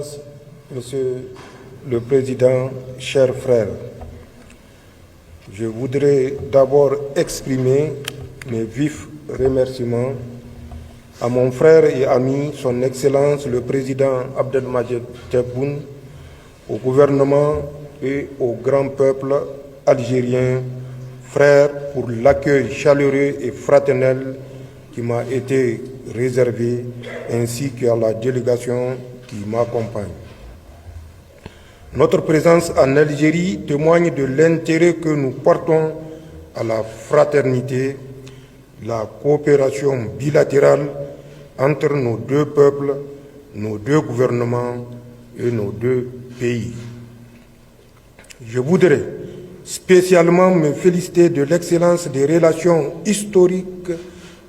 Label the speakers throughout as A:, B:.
A: Excellence, Monsieur le Président, chers frères, je voudrais d'abord exprimer mes vifs remerciements à mon frère et ami, son Excellence le Président Abdelmadjid Tebboune, au gouvernement et au grand peuple algérien, frères, pour l'accueil chaleureux et fraternel qui m'a été réservé, ainsi qu'à la délégation qui m'accompagne. Notre présence en Algérie témoigne de l'intérêt que nous portons à la fraternité, la coopération bilatérale entre nos deux peuples, nos deux gouvernements et nos deux pays. Je voudrais spécialement me féliciter de l'excellence des relations historiques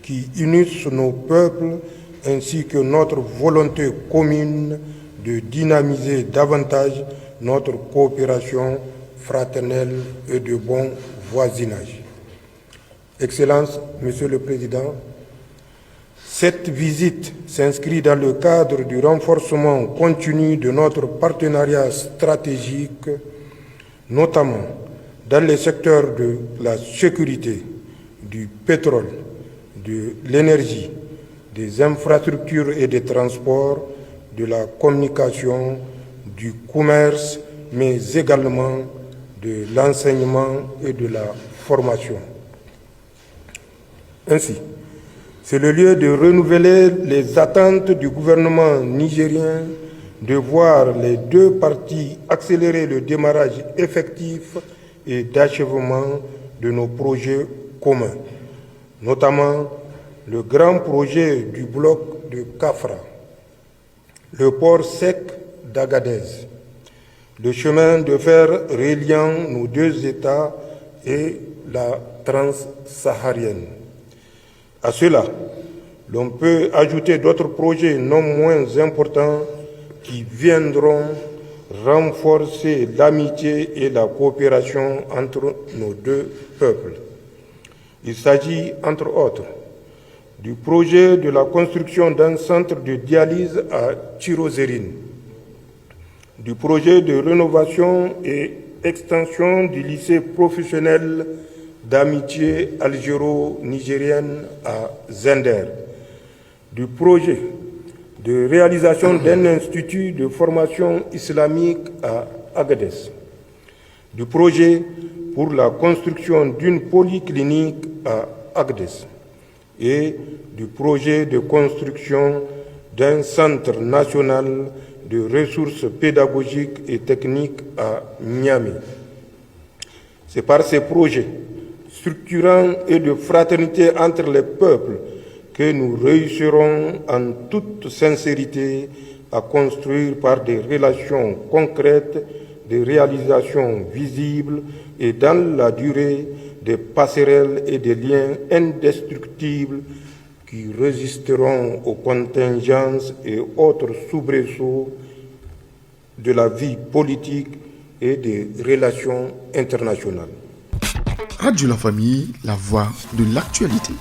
A: qui unissent nos peuples ainsi que notre volonté commune de dynamiser davantage notre coopération fraternelle et de bon voisinage. Excellence, Monsieur le Président, cette visite s'inscrit dans le cadre du renforcement continu de notre partenariat stratégique, notamment dans les secteurs de la sécurité, du pétrole, de l'énergie, des infrastructures et des transports, de la communication, du commerce, mais également de l'enseignement et de la formation. Ainsi, c'est le lieu de renouveler les attentes du gouvernement nigérien de voir les deux parties accélérer le démarrage effectif et d'achèvement de nos projets communs, notamment le grand projet du bloc de Kafra, le port sec d'Agadez, le chemin de fer reliant nos deux États et la transsaharienne. À cela, l'on peut ajouter d'autres projets non moins importants qui viendront renforcer l'amitié et la coopération entre nos deux peuples. Il s'agit, entre autres, du projet de la construction d'un centre de dialyse à Tirozérine, du projet de rénovation et extension du lycée professionnel d'amitié algéro-nigérienne à Zender, du projet de réalisation d'un institut de formation islamique à Agadez, du projet pour la construction d'une polyclinique à Agadez et du projet de construction d'un centre national de ressources pédagogiques et techniques à Niamey. C'est par ces projets structurants et de fraternité entre les peuples que nous réussirons en toute sincérité à construire par des relations concrètes, des réalisations visibles et dans la durée des passerelles et des liens indestructibles qui résisteront aux contingences et autres soubresauts de la vie politique et des relations internationales.
B: Radio La Famille, la voix de l'actualité.